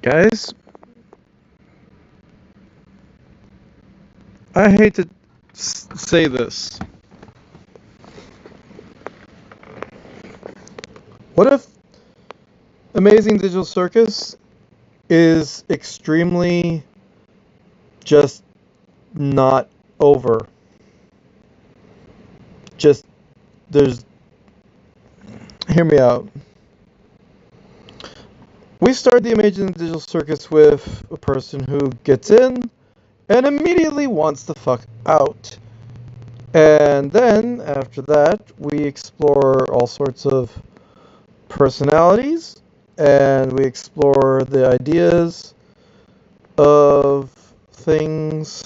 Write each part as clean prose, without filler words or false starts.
Guys, I hate to say this. What if Amazing Digital Circus is extremely just not over? Just, there's, hear me out. We start the Amazing Digital Circus with a person who gets in and immediately wants the fuck out. And then, after that, we explore all sorts of personalities, and we explore the ideas of things.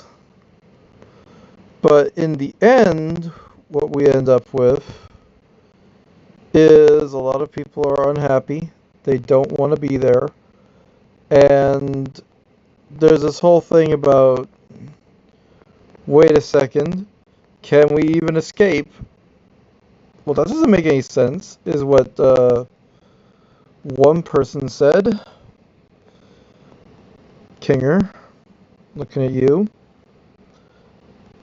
But in the end, what we end up with is a lot of people are unhappy. They don't want to be there. And there's this whole thing about, wait a second, can we even escape? Well, that doesn't make any sense, is what one person said. Kinger, looking at you.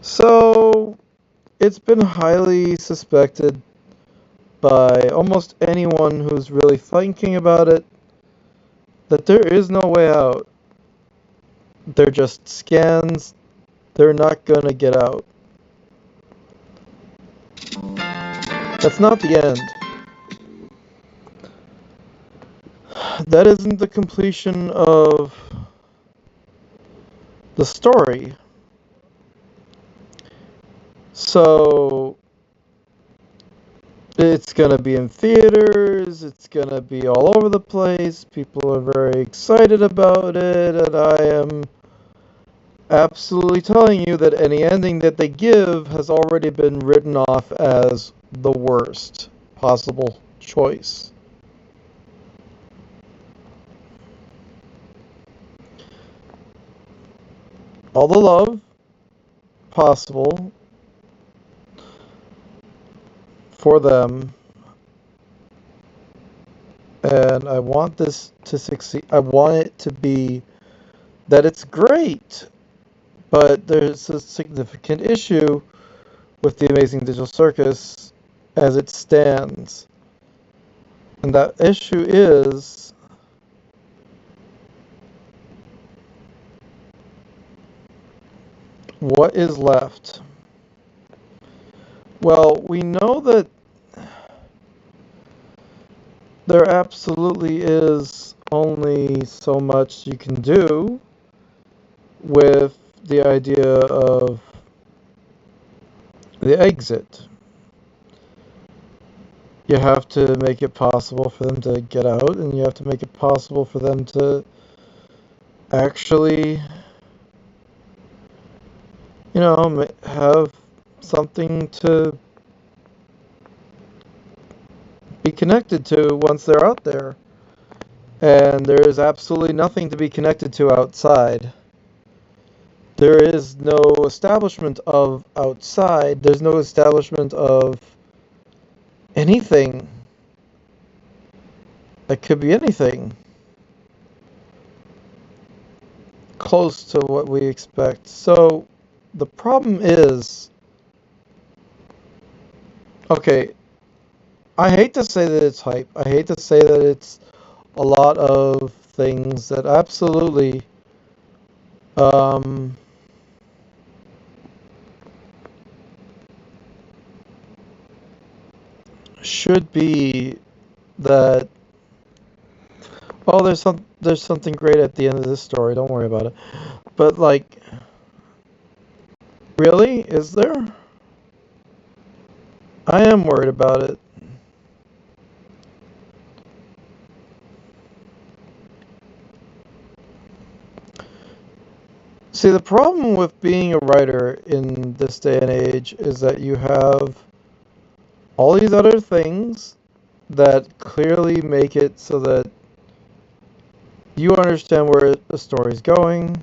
So, it's been highly suspected by almost anyone who's really thinking about it that there is no way out. They're just scans. They're not gonna get out. That's not the end. That isn't the completion of the story. So it's gonna be in theaters, it's gonna be all over the place, people are very excited about it, and I am absolutely telling you that any ending that they give has already been written off as the worst possible choice. All the love possible for them, and I want this to succeed. I want it to be that it's great, but there's a significant issue with the Amazing Digital Circus as it stands. And that issue is what is left? Well, we know that there absolutely is only so much you can do with the idea of the exit. You have to make it possible for them to get out, and you have to make it possible for them to actually, have something to be connected to once they're out there. And there is absolutely nothing to be connected to outside. There is no establishment of outside. There's no establishment of anything. It could be anything close to what we expect. So the problem is, okay, I hate to say that it's hype. I hate to say that it's a lot of things that absolutely should be that, oh, there's something great at the end of this story. Don't worry about it. But like, really? Is there? I am worried about it. See, the problem with being a writer in this day and age is that you have all these other things that clearly make it so that you understand where the story's going.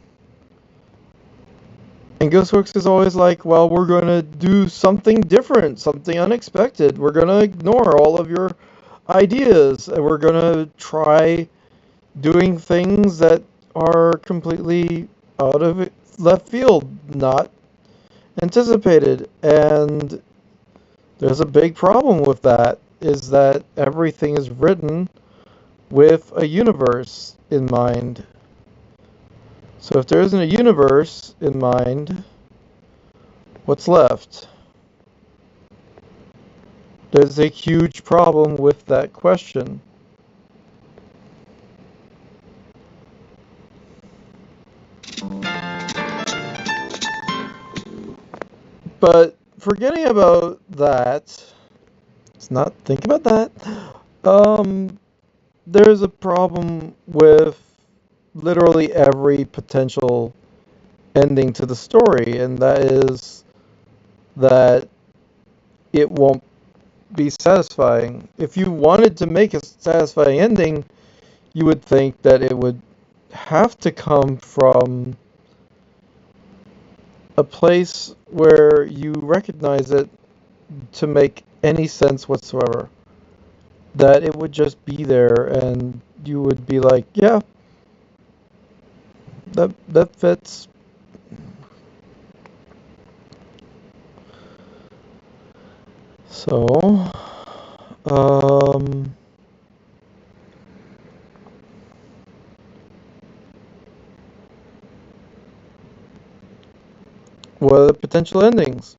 And Ghostworks is always like, well, we're going to do something different, something unexpected. We're going to ignore all of your ideas, and we're going to try doing things that are completely out of left field, not anticipated. And there's a big problem with that, is that everything is written with a universe in mind. So if there isn't a universe in mind, what's left? There's a huge problem with that question. But forgetting about that, let's not think about that. There's a problem with literally every potential ending to the story, and that is that it won't be satisfying. If you wanted to make a satisfying ending, you would think that it would have to come from a place where you recognize it to make any sense whatsoever. That it would just be there and you would be like, yeah, that fits. So, um, what are the potential endings?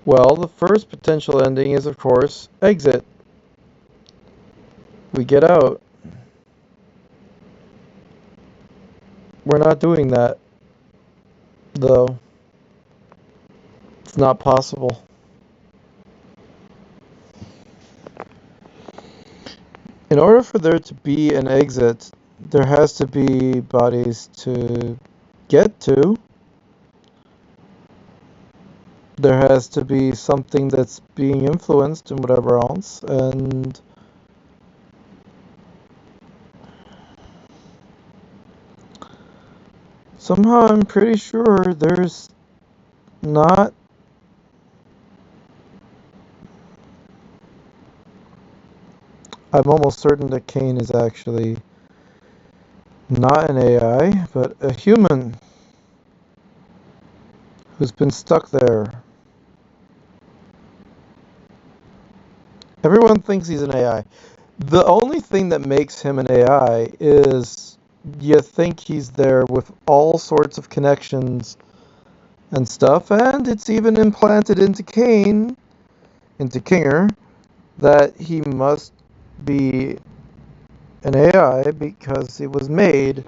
Well, the first potential ending is, of course, exit. We get out. We're not doing that, though. It's not possible. In order for there to be an exit, there has to be bodies to get to. There has to be something that's being influenced and whatever else, and somehow I'm pretty sure there's not. I'm almost certain that Kane is actually not an AI, but a human who's been stuck there. Everyone thinks he's an AI. The only thing that makes him an AI is you think he's there with all sorts of connections and stuff, and it's even implanted into Kinger, that he must be an AI because it was made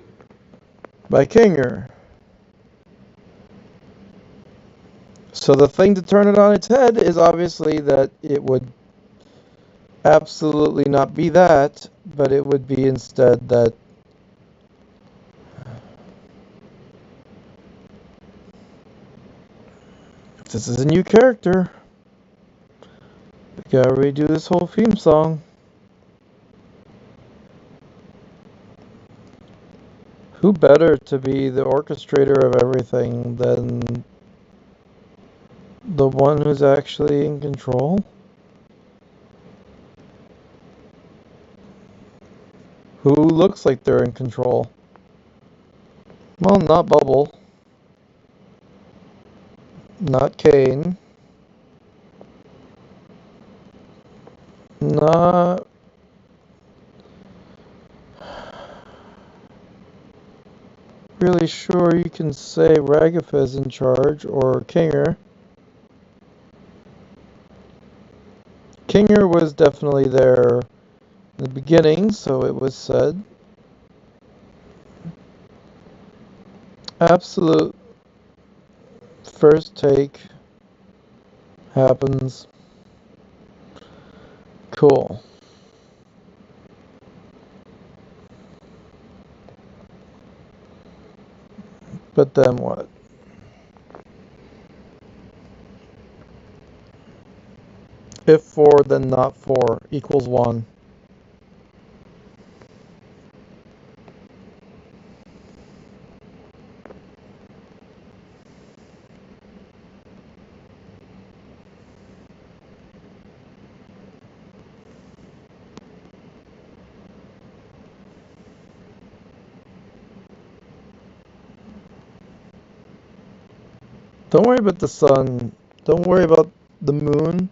by Kinger. So the thing to turn it on its head is obviously that it would absolutely not be that, but it would be instead that if this is a new character, we gotta redo this whole theme song. Who better to be the orchestrator of everything than the one who's actually in control? Who looks like they're in control? Well, not Bubble. Not Kane. Not really sure you can say Ragath's in charge or Kinger. Kinger was definitely there in the beginning, so it was said. Absolute first take happens. Cool. But then what? If 4, then not 4 equals 1. Don't worry about the sun. Don't worry about the moon.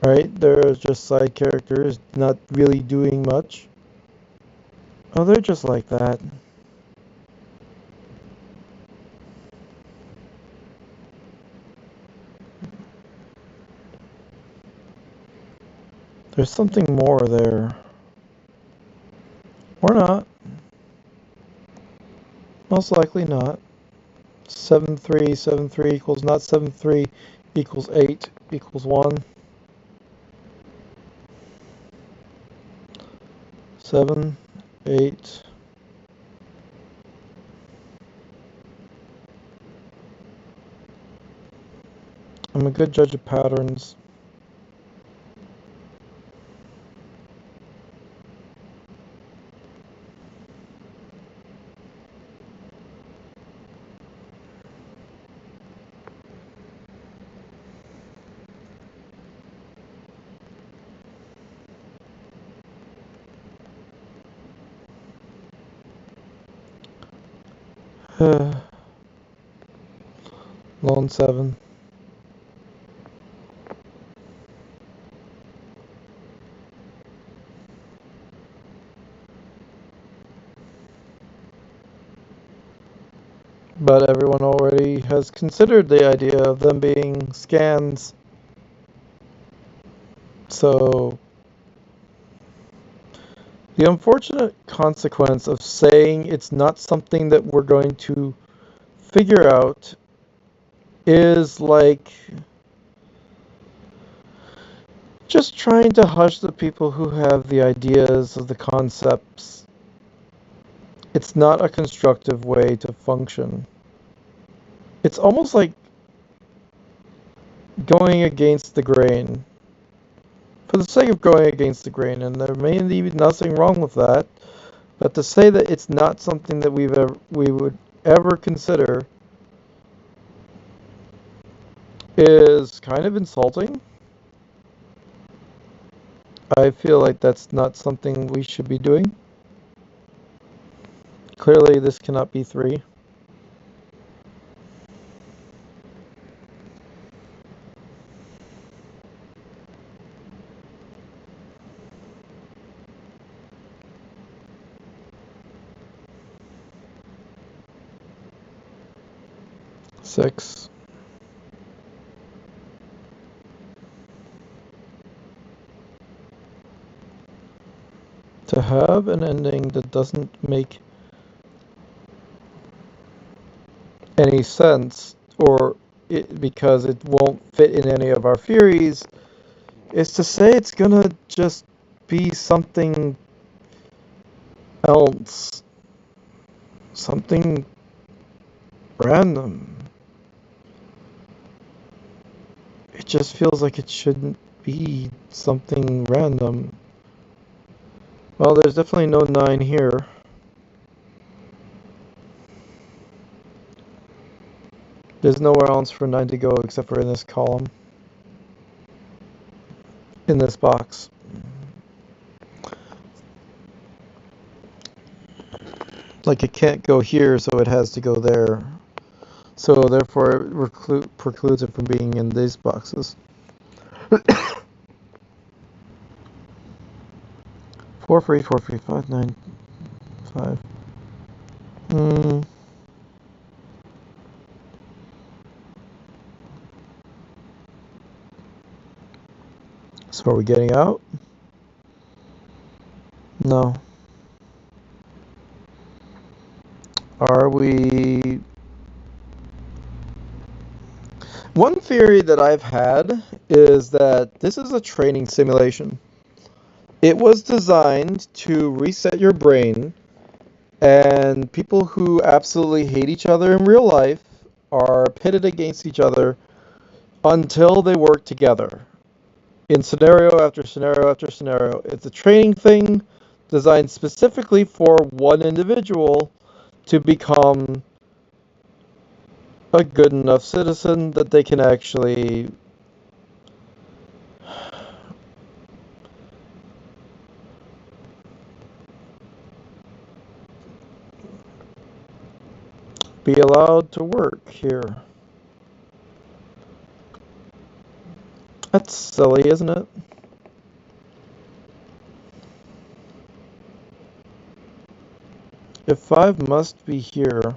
Right? They're just side characters, not really doing much. Oh, they're just like that. There's something more there. Or not. Most likely not. 7-3, 7-3 equals not 7-3 equals 8 equals 1. 7, 8. I'm a good judge of patterns. Lone 7. But everyone already has considered the idea of them being scans. So, the unfortunate consequence of saying it's not something that we're going to figure out is like just trying to hush the people who have the ideas of the concepts. It's not a constructive way to function. It's almost like going against the grain. For the sake of going against the grain, and there may be nothing wrong with that, but to say that it's not something that we would ever consider is kind of insulting. I feel like that's not something we should be doing. Clearly, this cannot be 3. Six. To have an ending that doesn't make any sense, or because it won't fit in any of our theories, is to say it's gonna just be something else. Something random. It just feels like it shouldn't be something random. Well, there's definitely no 9 here. There's nowhere else for 9 to go except for in this column. In this box. Like it can't go here, so it has to go there. So therefore it precludes it from being in these boxes. 4, 3, 4, 3, 5, 9, 5. So are we getting out? No. Are we... One theory that I've had is that this is a training simulation. It was designed to reset your brain, and people who absolutely hate each other in real life are pitted against each other until they work together. In scenario after scenario after scenario. It's a training thing designed specifically for one individual to become a good enough citizen that they can actually be allowed to work here. That's silly, isn't it? If 5 must be here,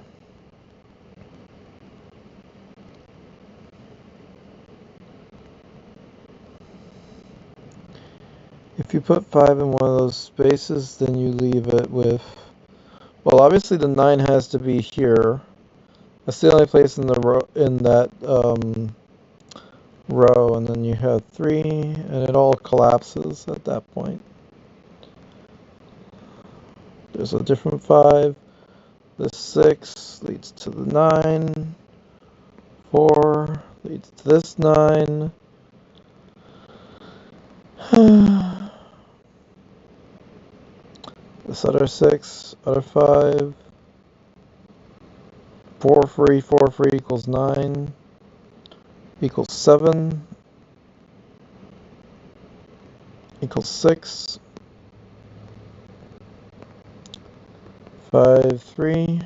if you put 5 in one of those spaces, then you leave it with, well, obviously the 9 has to be here. That's the only place in the row, in that row, and then you have 3, and it all collapses at that point. There's a different 5. The 6 leads to the 9. 4 leads to this 9. This other 6, other 5. 4 free, 4 free equals 9. Equals 7. Equals 6. 5, 3.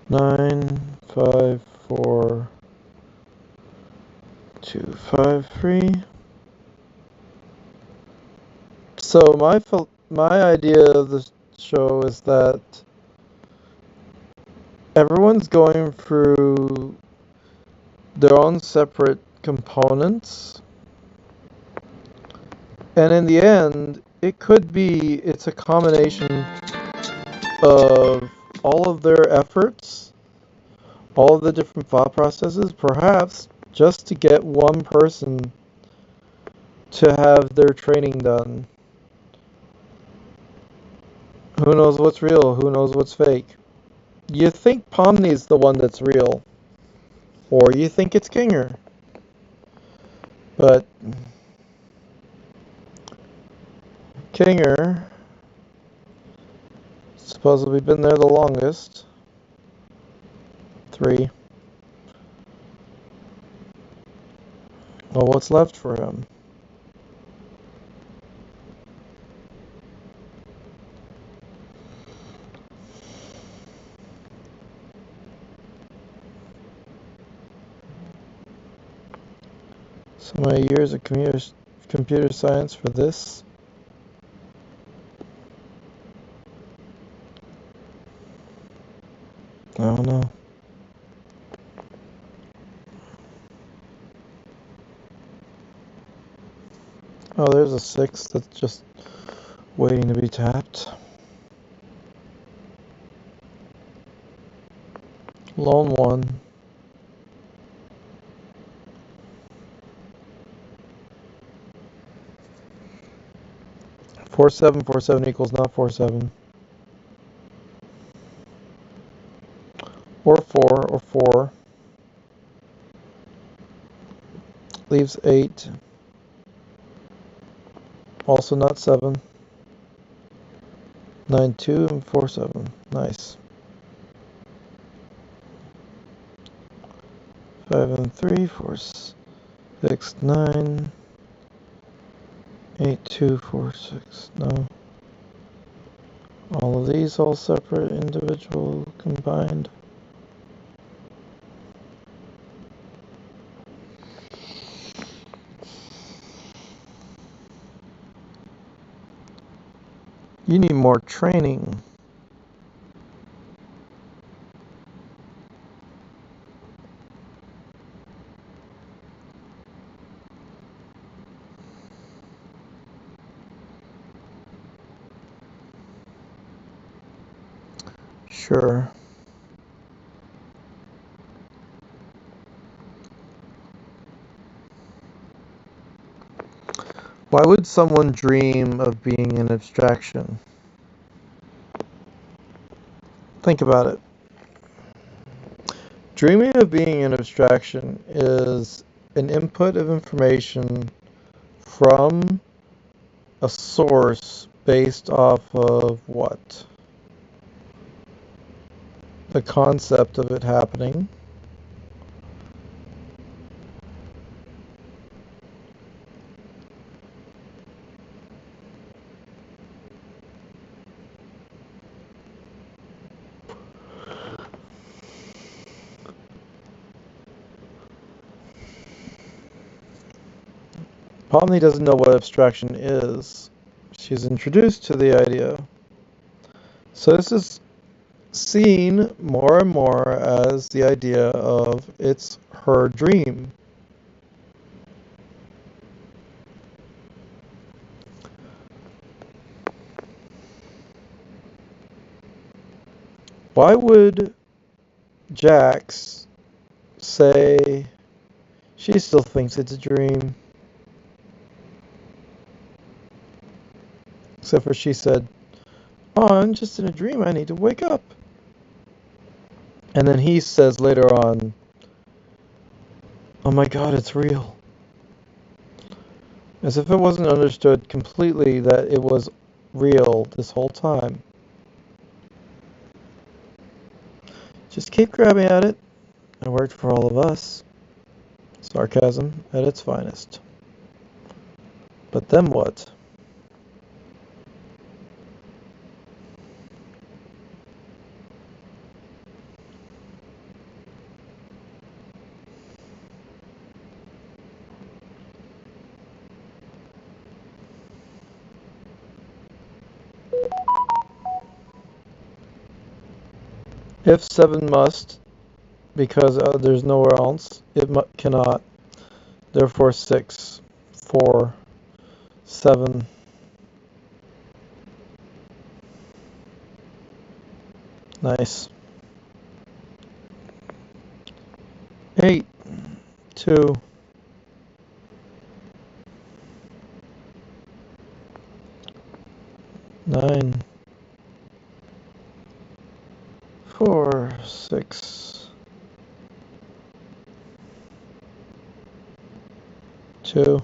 9, 5, 4. 2, 5, 3. So my idea of the show is that everyone's going through their own separate components, and in the end, it's a combination of all of their efforts, all of the different thought processes, perhaps just to get one person to have their training done. Who knows what's real? Who knows what's fake? You think Pomni's the one that's real, or you think it's Kinger. But Kinger supposedly been there the longest. 3. Well, what's left for him? So many years of computer science for this. I don't know. Oh, there's a 6 that's just waiting to be tapped. Lone 1. Four seven equals not 4-7. Or 4. Leaves 8. Also not 7. 9, 2, and 4, 7. Nice. 5 and 3, 4, 6, 9. 8, 2, 4, 6. No. All of these all separate, individual, combined. You need more training. Sure. Why would someone dream of being an abstraction? Think about it. Dreaming of being an abstraction is an input of information from a source based off of what? The concept of it happening. Pomni doesn't know what abstraction is. She's introduced to the idea. So this is seen more and more as the idea of it's her dream. Why would Jax say she still thinks it's a dream? Except for she said, "Oh, I'm just in a dream. I need to wake up." And then he says later on, "Oh my God, it's real." As if it wasn't understood completely that it was real this whole time. Just keep grabbing at it. It worked for all of us. Sarcasm at its finest. But then what? If 7 must, because there's nowhere else, it cannot. Therefore 6, 4, 7. Nice. 8, 2. 9, 4, 6, 2,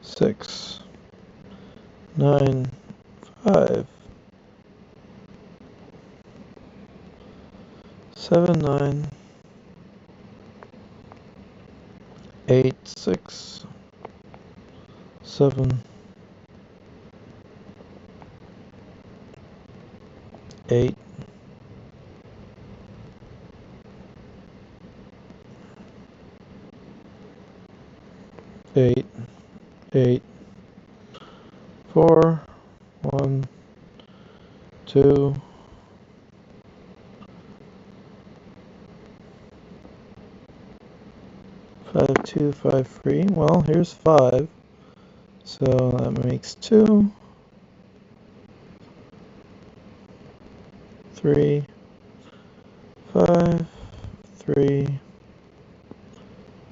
6, 9, 5, 7, 9, 8, 6, 7, 8, 8, 8, 4, 1, 2, 5, 2, 5, 3. Well, here's 5. So that makes 2, 3, 5, 3,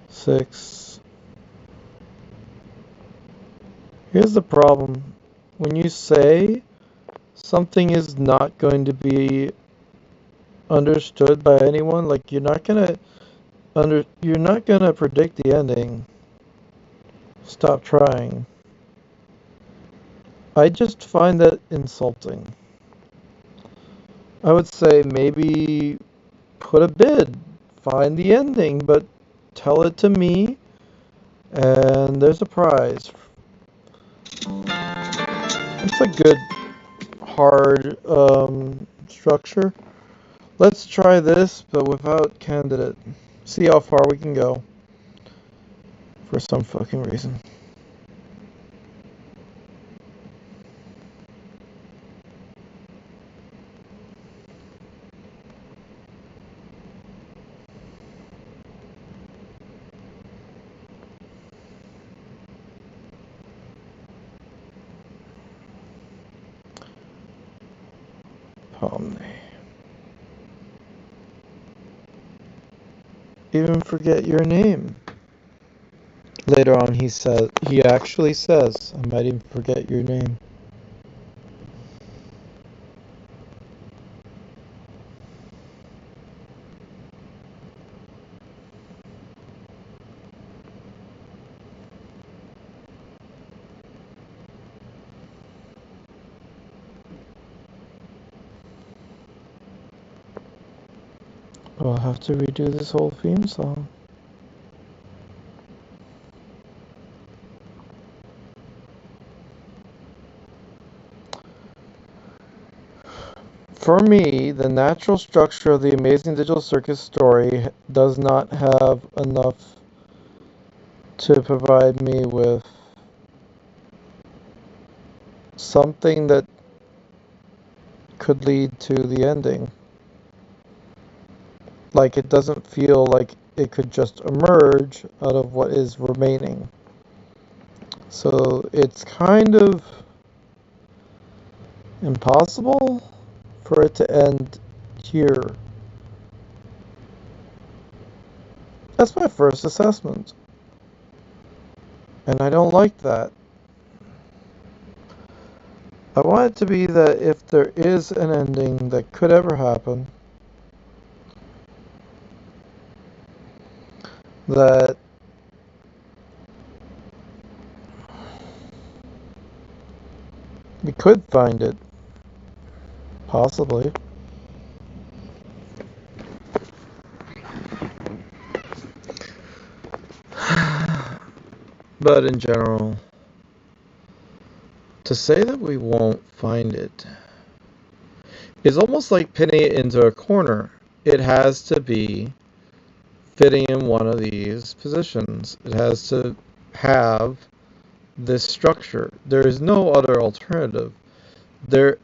6. Here's the problem. When you say something is not going to be understood by anyone, like you're not gonna predict the ending. Stop trying. I just find that insulting. I would say maybe put a bid, find the ending, but tell it to me, and there's a prize. It's a good, hard structure. Let's try this, but without candidate. See how far we can go. For some fucking reason. Pomni. Even forget your name. Later on he actually says, I might even forget your name. I'll have to redo this whole theme song. For me, the natural structure of the Amazing Digital Circus story does not have enough to provide me with something that could lead to the ending. Like, it doesn't feel like it could just emerge out of what is remaining. So it's kind of impossible for it to end here. That's my first assessment. And I don't like that. I want it to be that if there is an ending that could ever happen, that we could find it, possibly. But in general, to say that we won't find it is almost like pinning it into a corner. It has to be fitting in one of these positions. It has to have this structure. There is no other alternative. There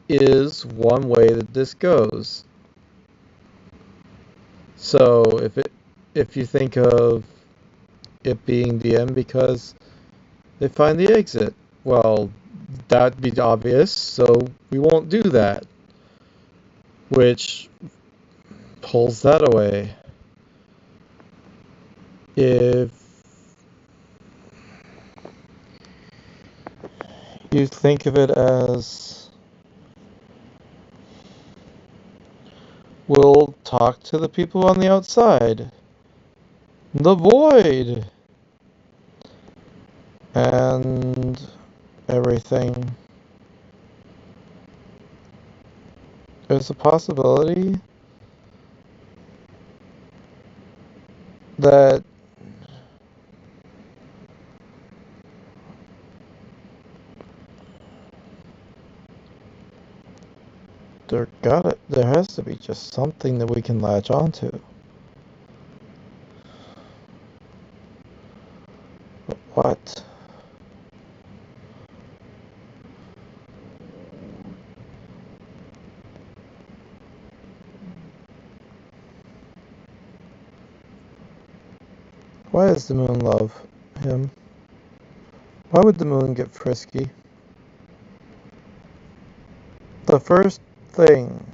is one way that this goes. So if you think of it being the end because they find the exit, well, that'd be obvious, so we won't do that, which pulls that away. If you think of it as, we'll talk to the people on the outside, the void, and everything. There's a possibility that there has to be just something that we can latch onto. But what? Why does the moon love him? Why would the moon get frisky? The first thing.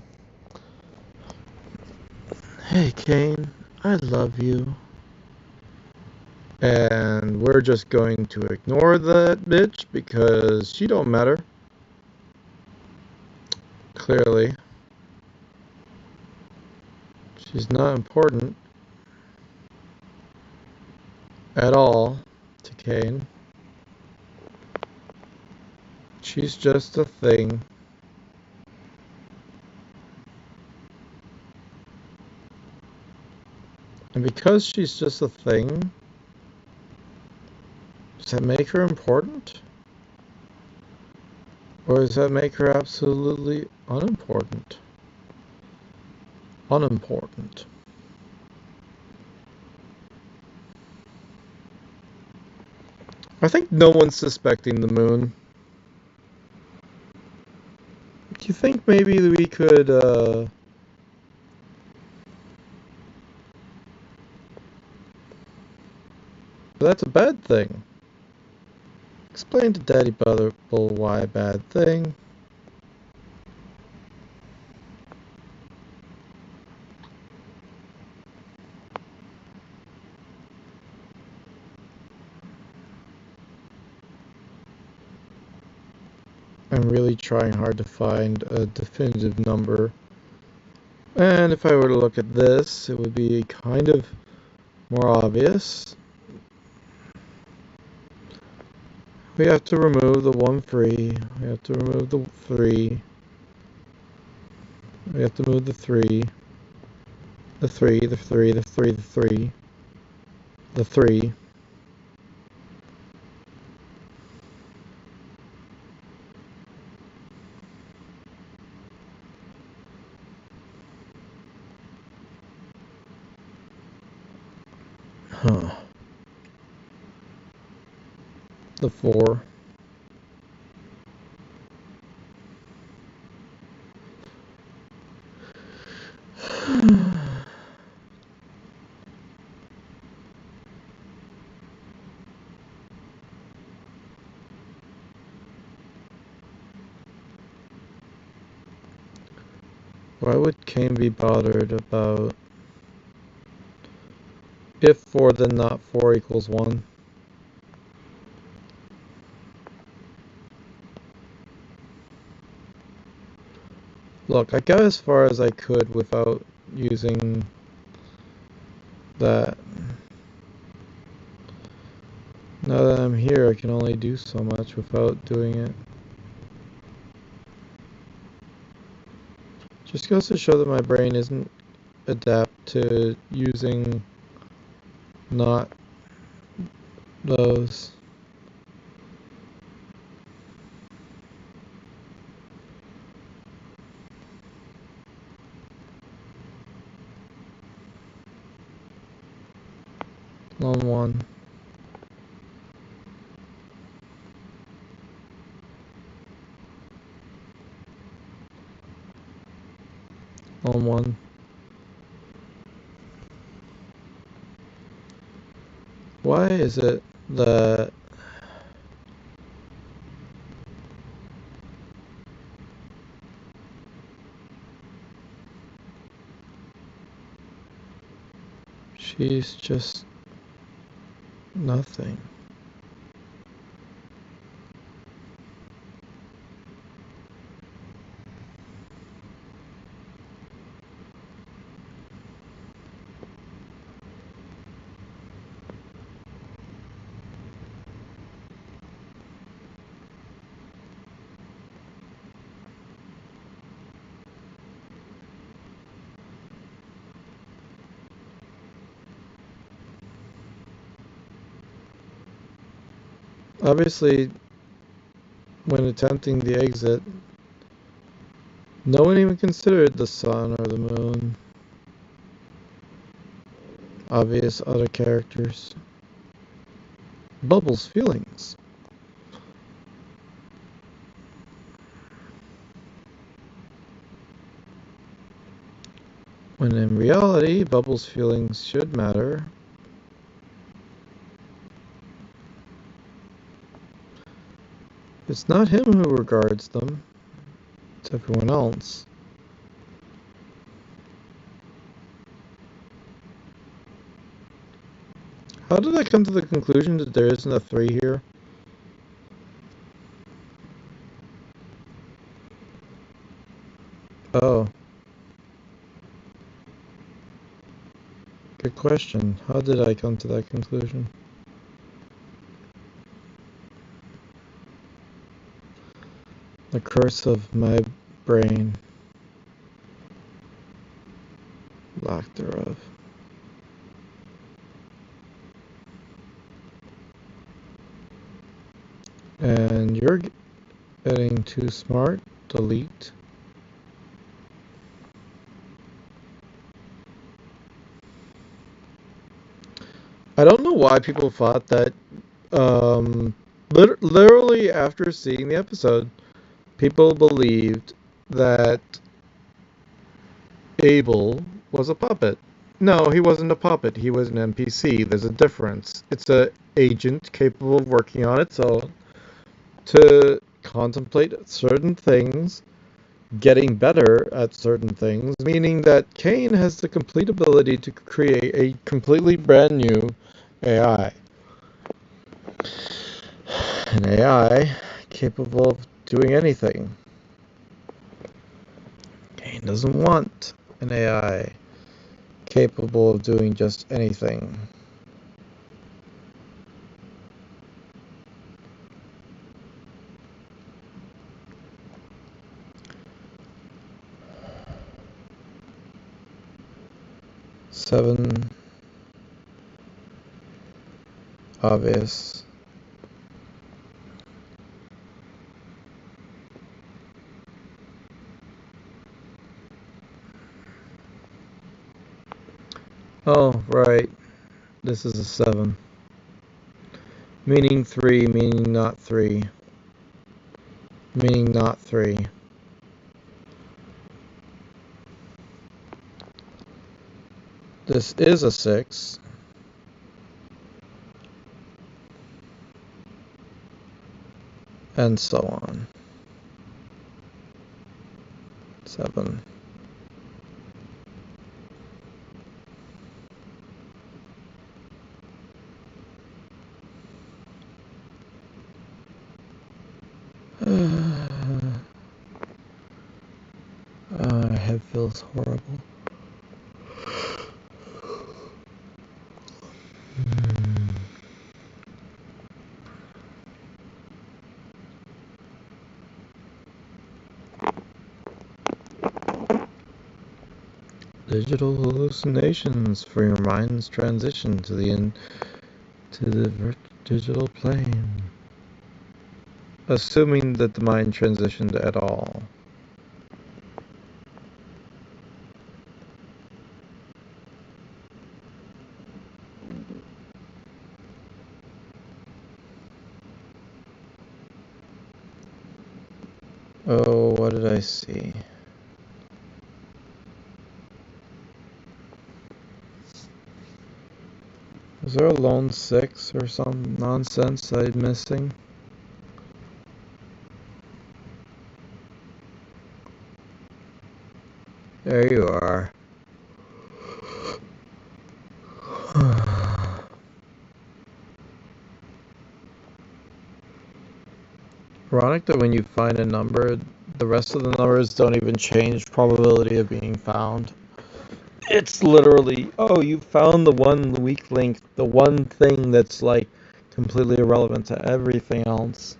Hey, Kane, I love you. And we're just going to ignore that bitch because she don't matter. Clearly. She's not important at all to Kane. She's just a thing. And because she's just a thing, does that make her important? Or does that make her absolutely unimportant? Unimportant. I think no one's suspecting the moon. Do you think maybe we could, but that's a bad thing. Explain to Daddy Butterbull why a bad thing. I'm really trying hard to find a definitive number. And if I were to look at this, it would be kind of more obvious. We have to remove the 1 3. We have to remove the 3. We have to move the 3. The 3, the 3, the 3, the 3. The 3. Huh. The 4. Why would Cain be bothered about if 4 then not 4 equals 1? Look, I got as far as I could without using that. Now that I'm here, I can only do so much without doing it. Just goes to show that my brain isn't adapt to using not those. Lone 1. Lone 1. Why is it that she's just nothing? Obviously, when attempting the exit, no one even considered the sun or the moon. Obvious other characters. Bubbles' feelings. When in reality, Bubbles' feelings should matter. It's not him who regards them, it's everyone else. How did I come to the conclusion that there isn't a 3 here? Oh. Good question. How did I come to that conclusion? The curse of my brain. Lack thereof. And you're getting too smart. Delete. I don't know why people thought that, literally after seeing the episode, people believed that Abel was a puppet. No, he wasn't a puppet. He was an NPC. There's a difference. It's an agent capable of working on its own to contemplate certain things, getting better at certain things, meaning that Cain has the complete ability to create a completely brand new AI. An AI capable of doing anything. Cain doesn't want an AI capable of doing just anything. Seven. Obvious. Oh, right. This is a 7. Meaning 3, meaning not 3. Meaning not 3. This is a 6. And so on. 7. My head feels horrible. Digital hallucinations for your mind's transition to the digital plane. Assuming that the mind transitioned at all. Oh, what did I see? Was there a lone 6 or some nonsense I'm missing? There you are. Ironic that when you find a number, the rest of the numbers don't even change probability of being found. It's literally, oh, you found the one weak link, the one thing that's like completely irrelevant to everything else.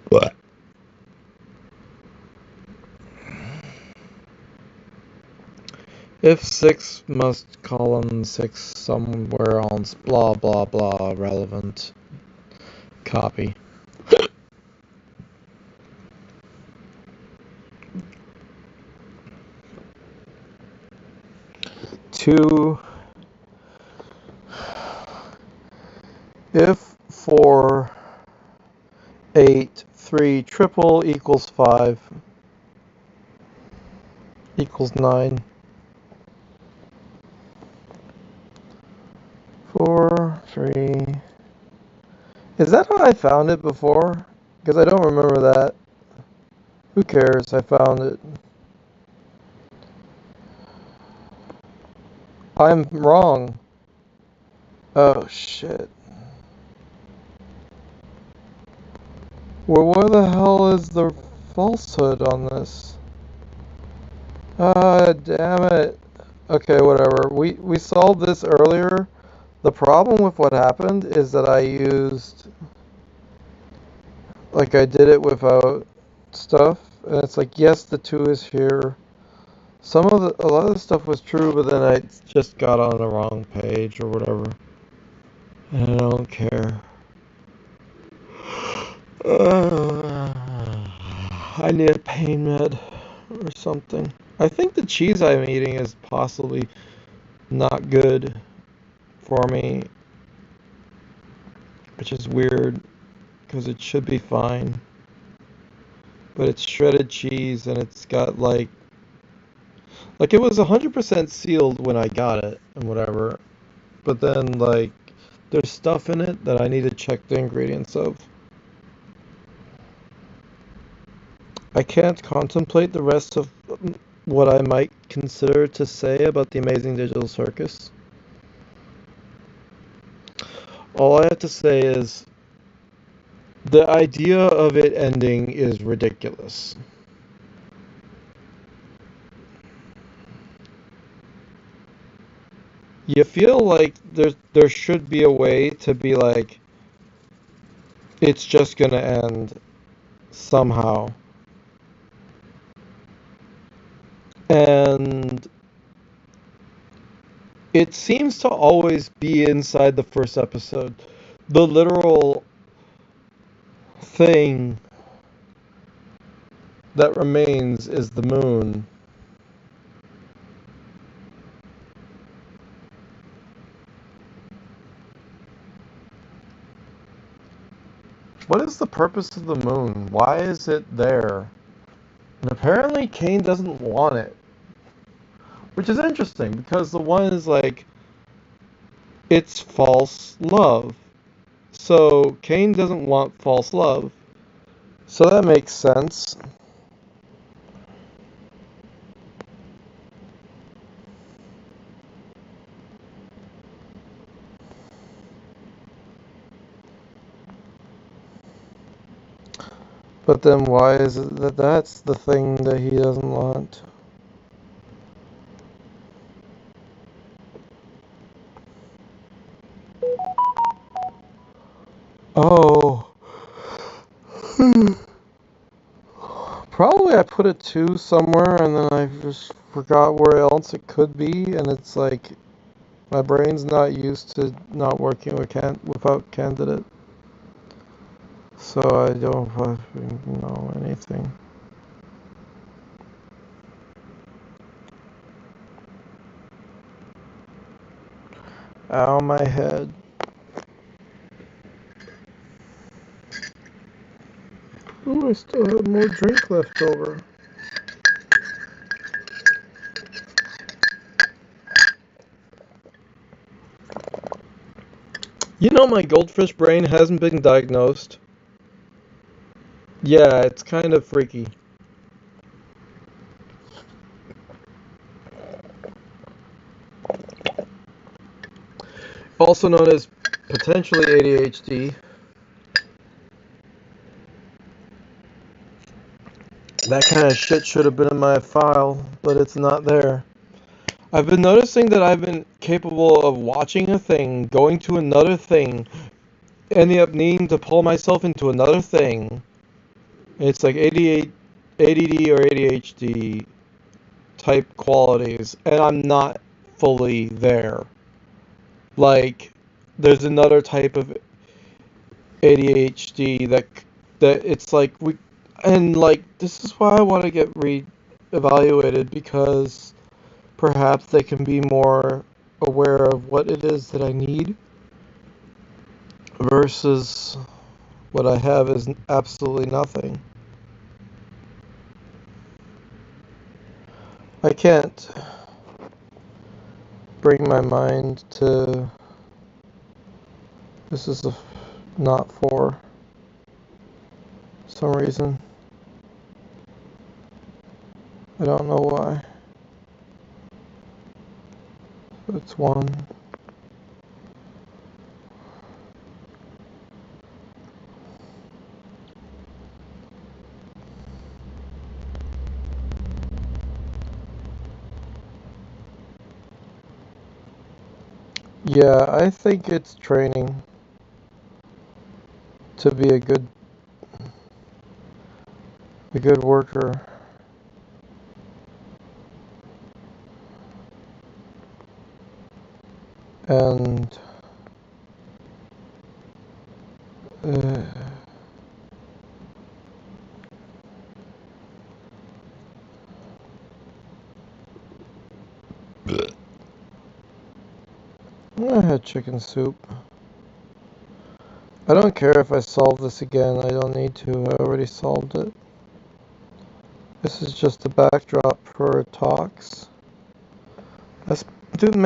What? If 6 must column 6 somewhere else, blah blah blah, relevant. Copy. Two. If 4, 8, 3 triple equals 5 equals 9. 4, 3. Is that how I found it before? Because I don't remember that. Who cares? I found it. I'm wrong. Oh shit. Well, where the hell is the falsehood on this? Ah, damn it. Okay, whatever. We solved this earlier. The problem with what happened is that I used, like, I did it without stuff, and it's like, yes, the 2 is here. A lot of the stuff was true, but then I just got on the wrong page or whatever. And I don't care. I need a pain med or something. I think the cheese I'm eating is possibly not good for me, which is weird because it should be fine. But it's shredded cheese and it's got like it was 100% sealed when I got it and whatever. But then like there's stuff in it that I need to check the ingredients of. I can't contemplate the rest of what I might consider to say about the Amazing Digital Circus. All I have to say is the idea of it ending is ridiculous. You feel like there should be a way to be like, it's just gonna end somehow. And it seems to always be inside the first episode. The literal thing that remains is the moon. What is the purpose of the moon? Why is it there? And apparently Cain doesn't want it. Which is interesting, because the one is like, it's false love. So Cain doesn't want false love. So that makes sense. But then why is it that that's the thing that he doesn't want? Oh. Probably I put a 2 somewhere and then I just forgot where else it could be, and it's like my brain's not used to not working without candidate. So I don't fucking know anything. Ow, my head. Ooh, I still have more drink left over. You know, my goldfish brain hasn't been diagnosed. Yeah, it's kind of freaky. Also known as potentially ADHD. That kind of shit should have been in my file, but it's not there. I've been noticing that I've been capable of watching a thing, going to another thing, ending up needing to pull myself into another thing. It's like ADD or ADHD type qualities, and I'm not fully there. Like, there's another type of ADHD that it's like and like this is why I want to get re-evaluated, because perhaps they can be more aware of what it is that I need versus what I have is absolutely nothing. I can't bring my mind to this is not for some reason. I don't know why. It's 1. Yeah, I think it's training to be a good worker. And uh, I had chicken soup. I don't care if I solve this again. I don't need to. I already solved it. This is just a backdrop for talks. Let's do